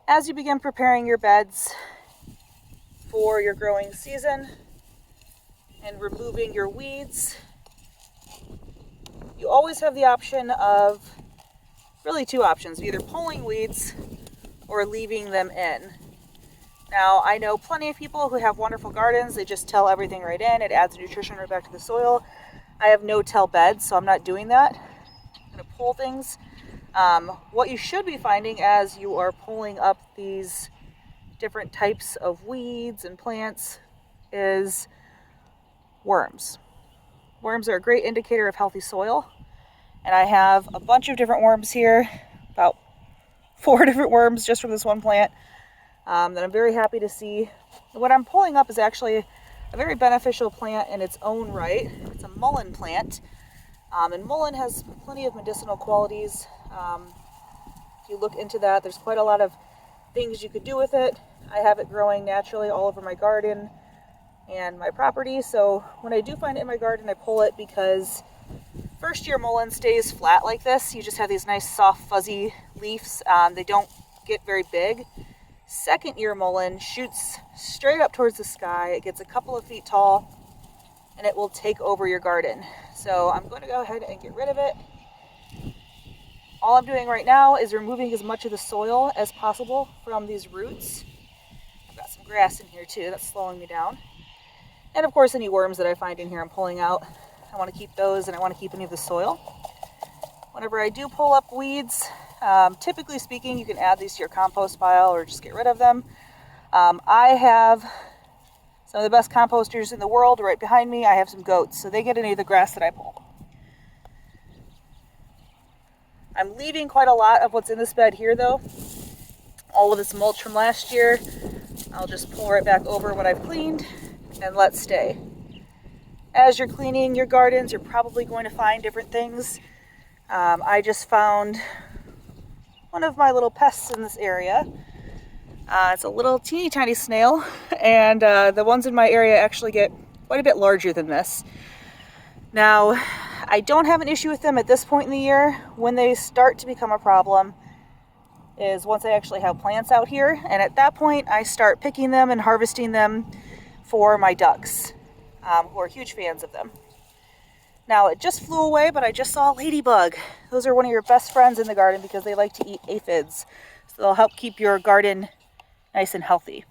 As you begin preparing your beds for your growing season and removing your weeds, you always have the option of, really two options, either pulling weeds or leaving them in. Now, I know plenty of people who have wonderful gardens. They just till everything right in. It adds nutrition right back to the soil. I have no-till beds, so I'm not doing that. I'm going to pull things. What you should be finding as you are pulling up these different types of weeds and plants is worms. Worms are a great indicator of healthy soil. And I have a bunch of different worms here, about 4 different worms just from this one plant. That I'm very happy to see. What I'm pulling up is actually a very beneficial plant in its own right. It's a mullein plant, and mullein has plenty of medicinal qualities. If you look into that, there's quite a lot of things you could do with it. I have it growing naturally all over my garden and my property, so when I do find it in my garden, I pull it because first year mullein stays flat like this. You just have these nice soft fuzzy leaves. They don't get very big. Second year mullein shoots straight up towards the sky. It gets a couple of feet tall and it will take over your garden. So I'm going to go ahead and get rid of it. All I'm doing right now is removing as much of the soil as possible from these roots. I've got some grass in here too, that's slowing me down. And of course any worms that I find in here I'm pulling out. I want to keep those and I want to keep any of the soil. Whenever I do pull up weeds, typically speaking, you can add these to your compost pile or just get rid of them. I have some of the best composters in the world right behind me. I have some goats, so they get any of the grass that I pull. I'm leaving quite a lot of what's in this bed here though. All of this mulch from last year, I'll just pull right back over what I've cleaned and let stay. As you're cleaning your gardens, you're probably going to find different things. I just found one of my little pests in this area. It's a little teeny tiny snail, and the ones in my area actually get quite a bit larger than this. Now, I don't have an issue with them at this point in the year. When they start to become a problem is once I actually have plants out here, and at that point I start picking them and harvesting them for my ducks, who are huge fans of them. Now, it just flew away, but I just saw a ladybug. Those are one of your best friends in the garden because they like to eat aphids. So they'll help keep your garden nice and healthy.